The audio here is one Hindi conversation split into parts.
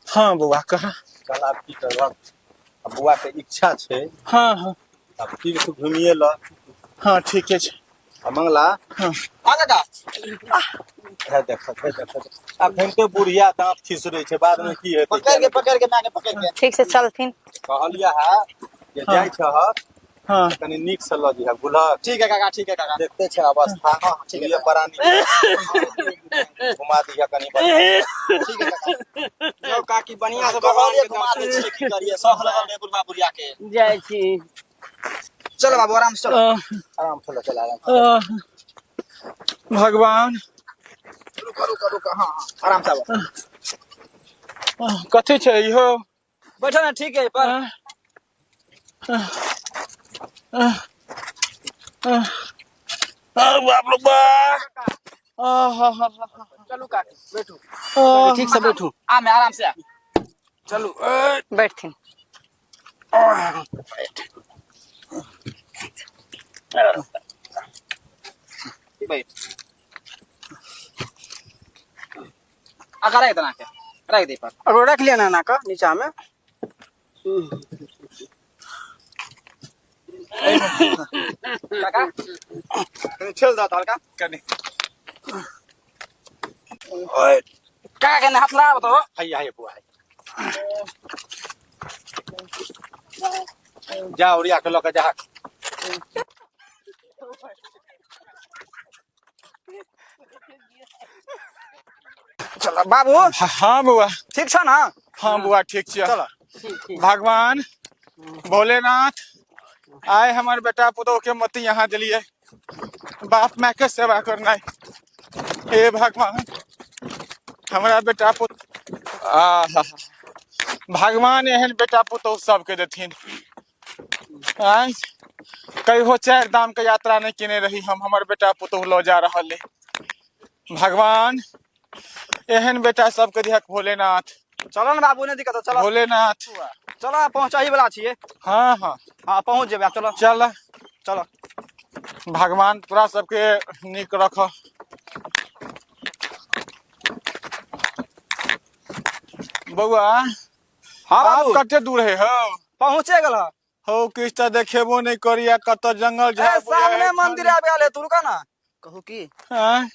हाँ बउआ कहा। कल आब की करब, बुआ के इच्छा छे हाँ हाँ अब तीर्थ घूमिए ल। हाँ ठीक है। मंगला हाँ है देख अखन तो बुढ़िया दांत खिसरे छे, बाद में की हेतै। पकड़ के माके पकड़ के ठीक से चलथिन। कहलिया है जे हाँ जाय छ हाँ कनी नीक से ल दिहा बुझल। ठीक है काका, ठीक है काका। देखते छे अवस्था। हाँ, ठीक है ये परानी घुमा दिया कनी बढ़िया। ठीक है काका। जो काकी बढ़िया से भगवान के घुमा दे छिए, की करिए सब लगल रे बुढ़वा बुढ़िया के। जय छी। चलो बाबू आराम से चलो। आराम से चल आराम से। भगवान रुको हाँ आराम से आबो। कथी छै इहो। बैठो ना, ठीक है पर बाप रे बाप। चलू काकी बैठो। ठीक से बैठो। आ मैं आराम से आ। चलू बैठथिन। बैठ। आकर इतना के रख दे पर। अब रख लिया ना का नीचा में। काका चल दा हल्का करने। ओए काका के हाथ लगा तो हैया है बुआ है। जा उड़िया के लके जा। चलो बाबू हाँ बुआ। ठीक छ ना। हाँ बुआ ठीक छै। चलो भगवान भोलेनाथ आए हमारे बेटा पुतोह के मत यहाँ दिलिए। बाप माँ के सेवा करना है। हे भगवान हमारा बेटा पुत भगवान एहन बेटा पुतोह सबके देथिन। आय कहियो 4 धाम के यात्रा नहीं केने रही हम, हमर बेटा पुतोह लो जा रहल है। भगवान एहन बेटा सबके दिहक भोलेनाथ। चलो ना बाबू, नहीं दिक्कत हो, चलो भोलेनाथ चलो पहुंचाई वाला छिए। हाँ हाँ हाँ पहुंच जेबे आप। चलो चल। चलो भगवान तोरा सबके नीक रख। बउआ हाँ आप बाबू कते दूर है हो। पहुंचे गेल हो किछ तो देखेबो नहीं करिया, कत जंगल झाड़ सामने मंदिर आबे आले तू रुका ना। कहू की हाँ?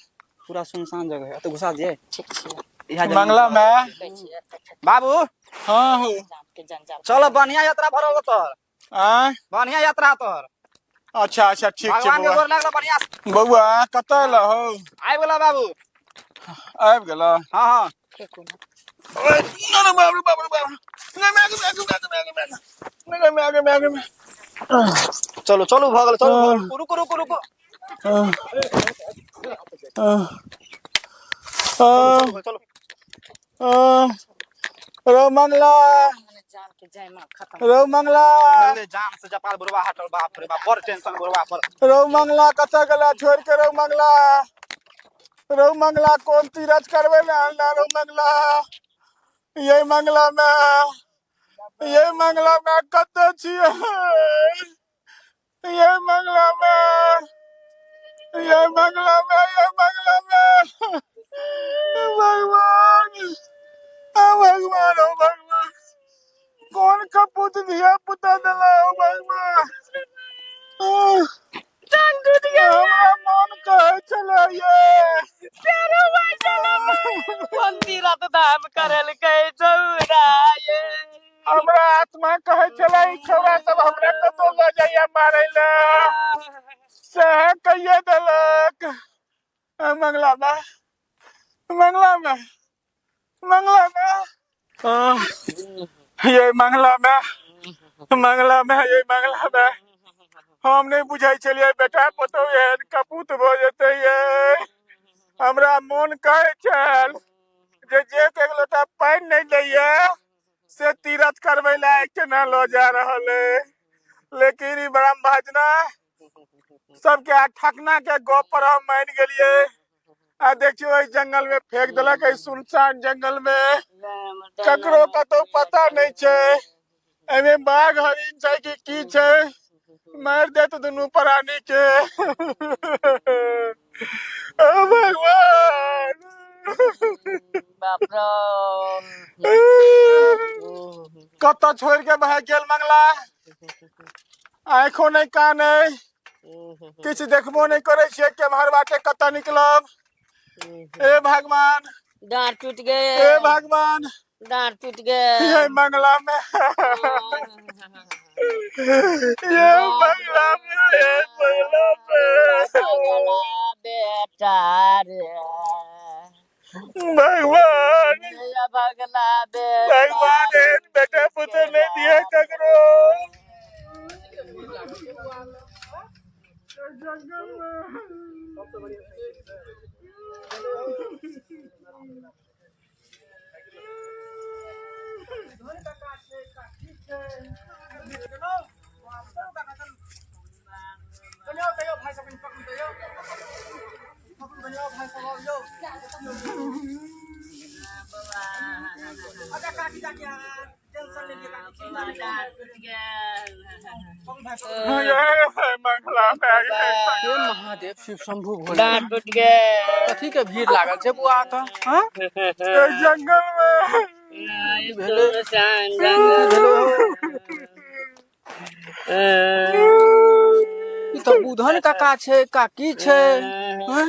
पूरा सुनसान जगह है तो घुसा दिए। ठीक छी। मंगला में बाबू हाँ हो। चलो बढ़िया यात्रा भरल तोहर, आय बढ़िया यात्रा तोहर। अच्छा अच्छा ठीक छै भगवान के बउआ। गोर लागल बढ़िया से। बउआ कतऽ ल हो। आइ गेला बाबू। आबि गेल। हाँ हाँ चलो चलो भगल, चलो भगल। रुको रुको रुको चलो चलो। रो मंगला जान के जय मां खत्म। रो मंगला अरे जान से जपाल बुरवा हटल। बाप रे बाप बड़ टेंशन बुरवा पर। रो मंगला कतऽ गेला छोड़ के। रो मंगला रो मंगला कोन तीरथ करबै ले आनला। रो मंगला ये मंगला में कतऽ छियै। ये मंगला में भगवान भगवान हो भगवान कौन कपूत धिया पुता दिला हो भगवान। हमरा मन कहै छलै ये कोन तीरथ धाम करल कहे चौराये। हमरा आत्मा कहै छलै ई छौड़ा सब हमरा कतौ लऽ जाइया मारै ले। सएह कहिए देलक। मंगला में ये मंगला में हम नहीं बुझै छलियै बेटा पुतोह एहन कपूत भऽ जेतै ये। हमरा मोन कहै छल जे एक लोटा पानि नहीं दैया से तीरथ करबै ले केना लऽ जा रहल है। लेकिन ई ब्रह्म भजना सबके ठकना के गप पर हम मान गेलिए। आ देखियो इस जंगल में फेंक देलक। सुनसान जंगल में ककरो कतौ पता नहीं छै। एमे बाघ हरिन छै कि की छै, मार देत दुनू प्राणी के। ओ भगवान बाप रे। कत छोड़ के भाग गेल मंगला आँखों नहीं कान नहीं किछ देखबो नहीं करे छे केम्हर बाटे कत निकलब ए भगवान डांट टूट ए गए भगवान डांट टूट गए ये मंगला में ये मंगला में बेटा रे भगवान भगला बेटा भगवान एक बेटा पुत्र नहीं दिया ककरो मंगला हे महादेव शिव शंभु भोले डांट टूट गए कथी के भीड़ लागल छै बुआ त हां जंगल में ई त बुधन काका छै काकी छै हैं?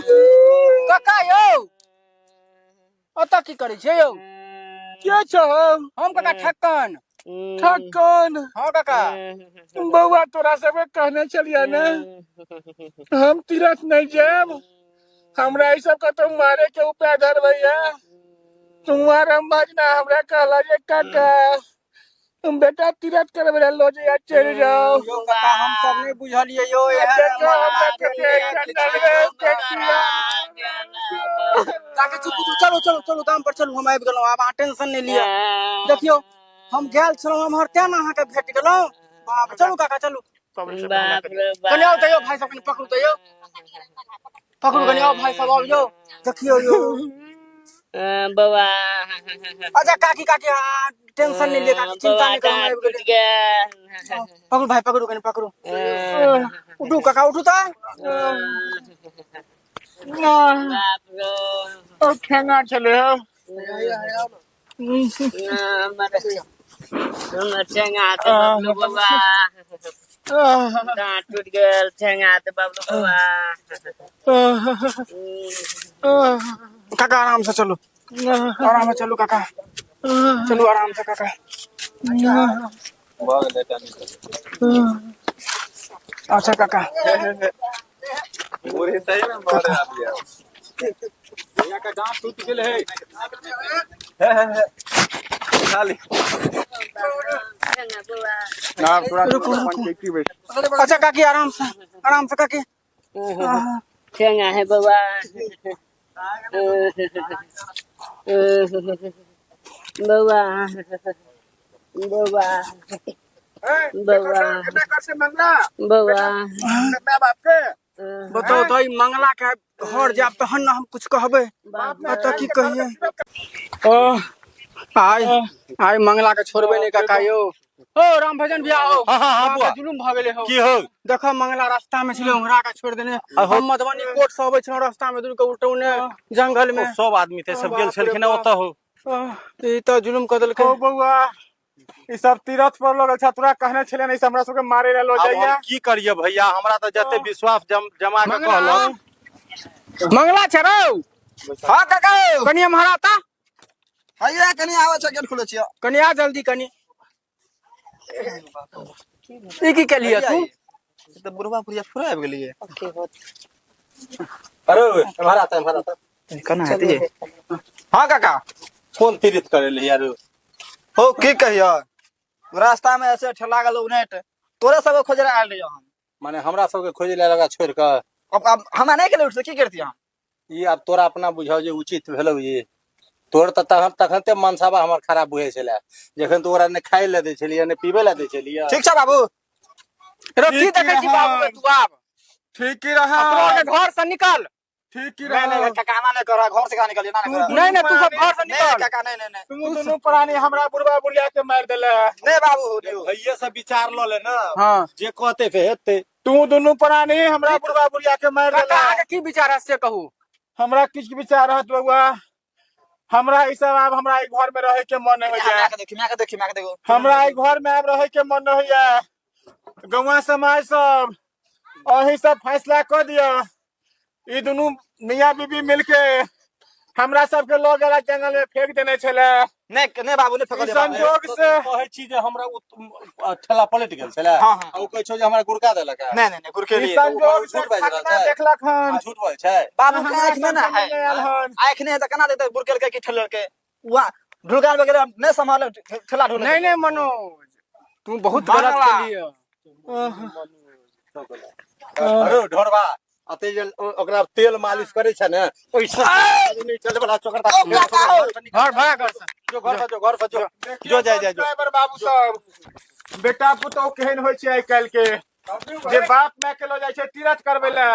काका यौ ओतऽ की करै छै यौ क्या छहो हम काका ठक्कन ठक्कन हाँ काका बउआ तोरा सबके कहने चलिए ना हम तीरथ नहीं जाब हमरा ई सब के तो मारे के उपाय धरबैया तुम्हारा बाजना हमरा कहला जे काका तुम बेटा तीरथ करबे ला लो जे चल जाओ यो काका हम सब नहीं बुझलिए यो देखो हमरा के काका चलो चलो चलो दाम पर चलू हम आबि गेलहुं आब अहाँ टेंशन नहीं लिया देखियो हम गेल छलहुं हम हर तें अहाँ के भेट गेलहुं आब चलू काका चलू कने आओ तो यो भाई सब कने पकड़ू तो यो पकड़ू कने आओ भाई सब आओ यो देखियो यो बाबा अच्छा काकी काकी टेंशन नहीं ले काकी चिंता नहीं करो आबि गेल पकड़ू भाई पकड़ू कने पकड़ू उठू काका उठू ता ओ खेंगा चले हो बाबा डांट टूट गए ठेंगा तो बाबू बाबा काका आराम से चलो आराम से चलो काका चलो आराम से काका अच्छा काका पूरे सही में मारे आ गया भैया का दांत टूट गेल है खाली ना पूरा पंचायती बैठ अच्छा काकी आराम से काकी ठेंगा है बाबा बाबा बाबा बाबा कैसे मंगला बाबा मैं बाप के बताओ तो ई मंगला के घर जाब तहन ना हम कुछ कहबे तो की कहिए आई मंगला के छोड़बे नहीं काका यो ओ राम भजन भैया हो हां बुआ जुलुम भ गेले हो की हो देखो मंगला रास्ता में छले हमरा का छोड़ देने हम मधुबनी कोर्ट से आबै छलो रास्ता में दुन के उल्टौने जंगल में सब आदमी थे सब गेल छलखिन ओतऽ हो ई तो जुलुम क देलकै ओ बउआ ई सब तीरथ पर लोग अच्छा तोरा कहने छले नहीं हमरा सबके मारे ला लो अब जाइया हम की करिए भैया हमरा तो जते विश्वास जमा के कहलक मंगला छरौ हां काका कनिया महाराता हैया कनी आवे छ गेट खुले छियो कनिया जल्दी कनी ई की के लिए तू तो बुढ़वा पुरिया फुरा आबि गेलिए अरे महाराता कना हेती हां काका फोन तीरथ करे ले यार हो की कहियो रास्ता में ऐसे ठेला गेल उनेट तोरे सब खोजरा आल रहियो हम माने हमरा सबके खोजे ले लगा छोड़ के अब हम नहीं गेल उठ की करती हम ई अब तोरा अपना बुझाओ जे उचित भेलौ ये तोर त तखनते मनसाबा हमर खराब बुझे छले जखन तोरा ने खाइ ले दे छलिए ने पीबे ले दे छलिए ठीक छ बाबू रो की देखै छी बाबू तू आब ठीक ही रहा अपने घर से निकल ठीक ही नहीं रहा नहीं काका ना करा घर से का निकलिए ना करा नहीं तू सब घर से नहीं निकल काका नहीं तुम दोनों प्राणी हमरा बुढ़वा बुढ़िया के मार देले नहीं बाबू भैया सब विचार ल ले ना हां जे कहते फे हेते तू दोनों प्राणी हमरा बुढ़वा बुढ़िया के मार काका देले आगे की विचार है से कहू हमरा किछ विचार रहत बउआ हमरा ई सब आब हमरा ई घर में रहे के मन नहीं होइया। मैं के देखो हमरा ई घर में आब रहे के मन नहीं होइया। गौवा समाज सब अही सब फैसला कर दिया। ई दुनू मियां बीबी मिलके हमरा सबके लोग एला जंगल में फेंक देने छले। नहीं बाबू ने ई फेंक संजोग से कहै छी जे हमरा ठेला पलट गेल छले। हाँ, हाँ। आ उ कहै छौ जे हमरा गुड़का देलक है। नहीं गुरके ई लिए संजोग से झूठ बाजि रहल घटना छै। देखलक हन। झूठ बोलै छै। बाबू हमरा के आँख में ना सबके है नहीं आयल हन। आँख नहीं है तो कना देते गुरके के की ठेलर के वहां ढुलकान वगैरह नहीं संभाले ठेला ढुल नहीं मनोज तू बहुत गलत बांगला। के लिए अरे ढोरबा अते जे ओकरा तेल मालिश करे छै ने ओइसे नहीं चले वाला चोकरता। घर भाग घर से जो घर पर जो जाय जो ड्राइवर बाबू सब बेटा पुतौ केहन होय छै आइ काल्हि के जे बाप माय के लो जाय छै तीरथ करबै ले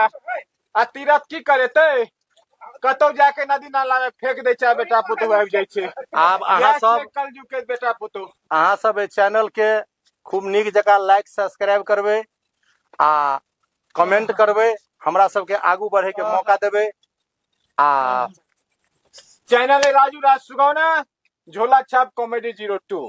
आ तीरथ की करेतै कतौ जाके नदी नाला में फेंक दै छै बेटा पुतौ आबि जाय छै। आब अहाँ सब कलयुग के बेटा पुतौ अहाँ सब ए चैनल के खूब नीक जकाँ लाइक सब्सक्राइब करबै आ कमेंट करबै। हमरा सबके आगू बढ़े के मौका देबै। आ चैनल है राजू राज सुगौना झोला छाप कॉमेडी 02।